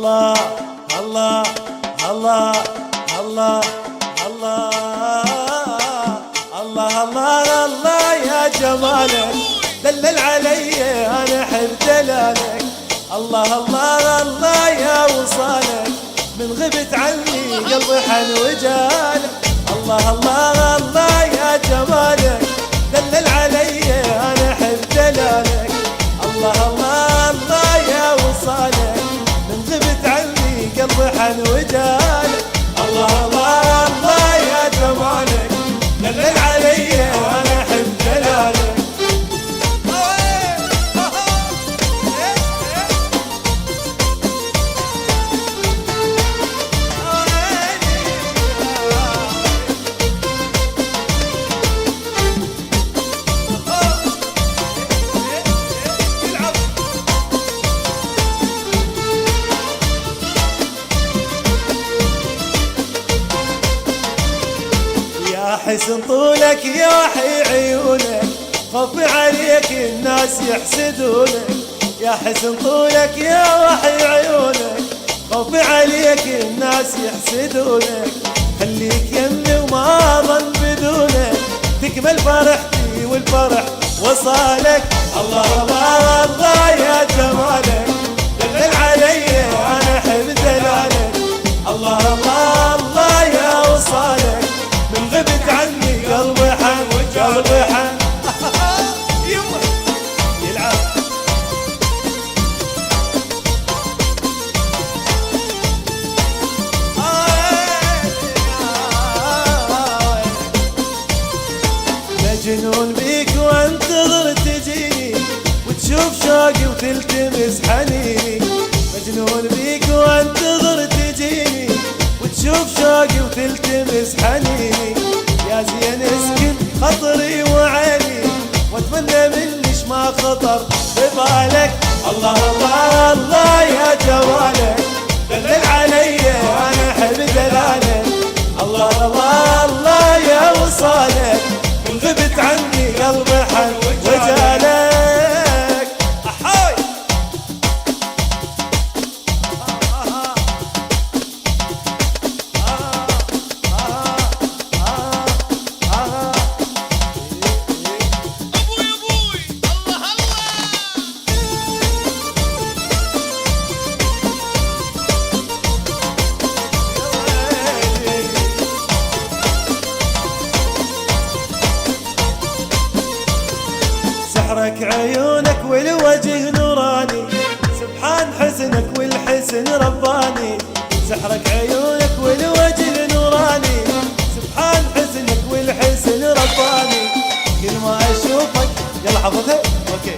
الله الله الله الله الله الله الله الله يا جمالك دلل علي انا احب دلالك. الله الله الله يا وصالك من غبت عني قلبي حن وجالك. الله الله الله يا جمالك دلل علي انا احب دلالك. الله الله الله يا وصالك من غبت عني قلبي حن وجالك. الله الله الله يا جمالك دلل علي انا احب دلالك. يا حسن طولك يا وحي عيونك خفي عليك الناس يحسدونك. يا حسن طولك يا وحي عيونك خفي عليك الناس يحسدونك. خليك يمي وما ظن بدونك تكمل فرحتي والفرح وصالك. الله الله الله يا جمالك دلل علي انا احب دلالك. الله الله الله يا وصالك من غبت عني قلبي حن قلبي حن يلعب. مجنون بيك وانتظر تجيني وتشوف شوقي وتلتمس حنيني. مجنون بيك وانتظر تجيني وتشوف شوقي وتلتمس حنيني. يا زين اسكن خطري وعيني واتمنى منيش ما خطر ببالك. الله الله الله يا جوالك دلل علي انا احب دلالك. الله الله الله يا وصالك من غبت عني قلبي حن وجالك. احاي سحرك عيونك والوجه نوراني سبحان حسنك والحسن رباني. سحرك عيونك والوجه نوراني سبحان حسنك والحسن رباني. كل ما اشوفك يلا حفظها اوكي